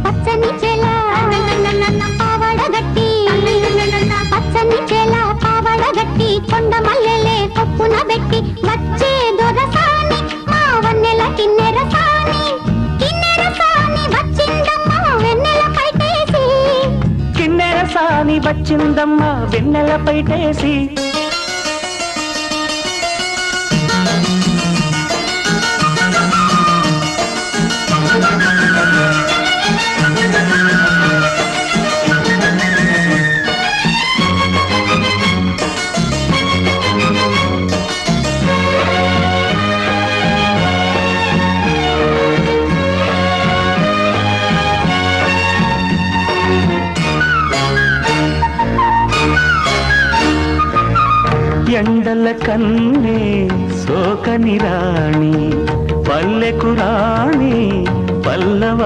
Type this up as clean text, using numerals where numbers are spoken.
పచ్చని చేల పావడగట్టి పచ్చని చేల పావడగట్టి కొండ మల్లెలే కొప్పున పెట్టి వచ్చే దొరసాని మా వన్నెల కిన్నెర సాని వచ్చిందమ్మా వెన్నెల పైటేసి కిన్నెర సాని వచ్చిందమ్మా వెన్నెల పైటేసి ఎండల కన్నే సోకని రాణి పల్లెకు రాణి పల్లవ